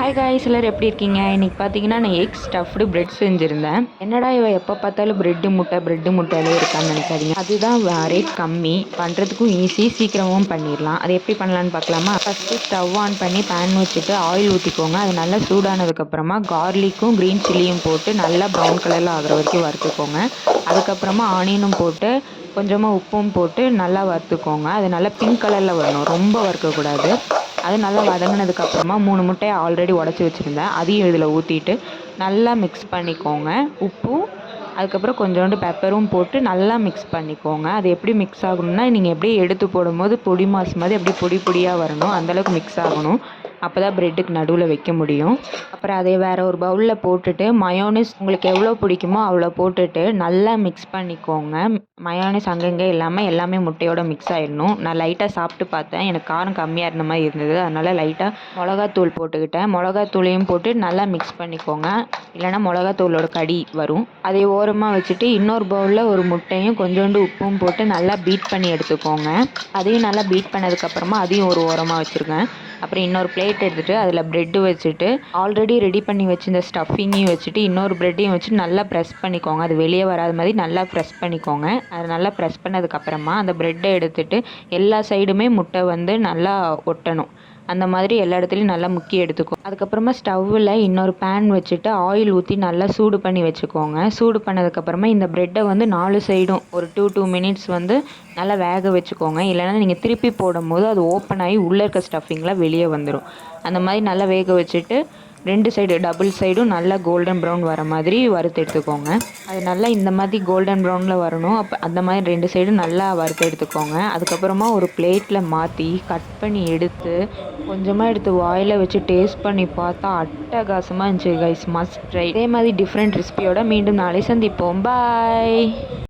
Hi guys, எல்லாரும் எப்படி இருக்கீங்க? இன்றைக்கி பார்த்தீங்கன்னா நான் எக் ஸ்டஃப்டு பிரெட் செஞ்சுருந்தேன். என்னடா இவ எப்போ பார்த்தாலும் பிரெட்டு முட்டையிலே இருக்கான்னு நினைக்காதீங்க. அதுதான் ரேட் கம்மி, பண்ணுறதுக்கும் ஈஸி, சீக்கிரமும் பண்ணிடலாம். அது எப்படி பண்ணலான்னு பார்க்கலாமா? ஃபஸ்ட்டு ஸ்டவ் ஆன் பண்ணி பேன் வச்சுட்டு ஆயில் ஊற்றிக்கோங்க. அது நல்லா சூடானதுக்கப்புறமா கார்லிக்கும் க்ரீன் சில்லியும் போட்டு நல்லா ப்ரௌன் கலரில் ஆகிற வரைக்கும் வறுத்துக்கோங்க. அதுக்கப்புறமா ஆனியனும் போட்டு கொஞ்சமாக உப்பும் போட்டு நல்லா வறுத்துக்கோங்க. அது நல்லா பிங்க் கலரில் வரணும், ரொம்ப வறுக்கக்கூடாது. அது நல்லா வதங்கினதுக்கப்புறமா 3 முட்டையை ஆல்ரெடி உடச்சி வச்சுருந்தேன், அதையும் இதில் ஊற்றிட்டு நல்லா மிக்ஸ் பண்ணிக்கோங்க. உப்பும் அதுக்கப்புறம் கொஞ்சோண்டு பெப்பரும் போட்டு நல்லா மிக்ஸ் பண்ணிக்கோங்க. அது எப்படி மிக்ஸ் ஆகணும்னா, நீங்கள் எப்படியே எடுத்து போடும்போது பொடி மாஸ் மாதிரி அப்படியே பொடி பொடியாக வரணும், அந்தளவுக்கு மிக்ஸ் ஆகணும். அப்போ தான் ப்ரெட்டுக்கு நடுவில் வைக்க முடியும். அப்புறம் அதை வேறு ஒரு பவுலில் போட்டுட்டு மயோனைஸ் உங்களுக்கு எவ்வளோ பிடிக்குமோ அவ்வளோ போட்டுட்டு நல்லா மிக்ஸ் பண்ணிக்கோங்க. மயோனைஸ் அங்கங்கே இல்லாமல் எல்லாமே முட்டையோட மிக்ஸ் ஆகிடணும். நான் லைட்டாக சாப்பிட்டு பார்த்தேன், எனக்கு காரம் கம்மியாக இருந்த மாதிரி இருந்தது, அதனால் லைட்டாக மிளகாத்தூள் போட்டுக்கிட்டேன். மிளகாத்தூளையும் போட்டு நல்லா மிக்ஸ் பண்ணிக்கோங்க, இல்லைனா மிளகாத்தூளோட கடி வரும். அதை ஓரமாக வச்சுட்டு இன்னொரு பவுலில் ஒரு முட்டையும் கொஞ்சோண்டு உப்பும் போட்டு நல்லா பீட் பண்ணி எடுத்துக்கோங்க. அதையும் நல்லா பீட் பண்ணதுக்கப்புறமா அதையும் ஒரு ஓரமாக வச்சுருங்க. அப்புறம் இன்னொரு பிளேட் எடுத்துகிட்டு அதில் ப்ரெட்டு வச்சுட்டு ஆல்ரெடி ரெடி பண்ணி வச்சுருந்த ஸ்டஃபிங்கையும் வச்சுட்டு இன்னொரு ப்ரெட்டையும் வச்சு நல்லா ப்ரெஸ் பண்ணிக்கோங்க. அது வெளியே வராத மாதிரி நல்லா ப்ரெஸ் பண்ணிக்கோங்க. அது நல்லா ப்ரெஸ் பண்ணதுக்கப்புறமா அந்த ப்ரெட்டை எடுத்துகிட்டு எல்லா சைடுமே முட்டை வந்து நல்லா ஒட்டணும், அந்த மாதிரி எல்லா இடத்துலையும் நல்லா முக்கி எடுத்துக்கோ. அதுக்கப்புறமா ஸ்டவ்வில் இன்னொரு பேன் வச்சுட்டு ஆயில் ஊற்றி நல்லா சூடு பண்ணி வச்சுக்கோங்க. சூடு பண்ணதுக்கப்புறமா இந்த ப்ரெட்டை வந்து 4 சைடும் ஒரு 2 மினிட்ஸ் வந்து நல்லா வேக வச்சுக்கோங்க. இல்லைனா நீங்கள் திருப்பி போடும்போது அது ஓப்பன் ஆகி உள்ளே இருக்க ஸ்டஃபிங்லாம் வெளியே வந்துடும். அந்த மாதிரி நல்லா வேக வச்சுட்டு 2 சைடு டபுள் சைடும் நல்லா கோல்டன் ப்ரௌன் வர மாதிரி வறுத்து எடுத்துக்கோங்க. அது நல்லா இந்த மாதிரி கோல்டன் ப்ரௌனில் வரணும். அப்போ அந்த மாதிரி 2 சைடும் நல்லா வறுத்து எடுத்துக்கோங்க. அதுக்கப்புறமா ஒரு பிளேட்டில் மாற்றி கட் பண்ணி எடுத்து கொஞ்சமாக எடுத்து வாயில் வச்சு டேஸ்ட் பண்ணி பார்த்தா அட்டகாசமாக இருந்துச்சு கைஸ், மஸ்ட் ட்ரை. இதே மாதிரி டிஃப்ரெண்ட் ரெசிபியோட மீண்டும் நாளை சந்திப்போம். பாய்.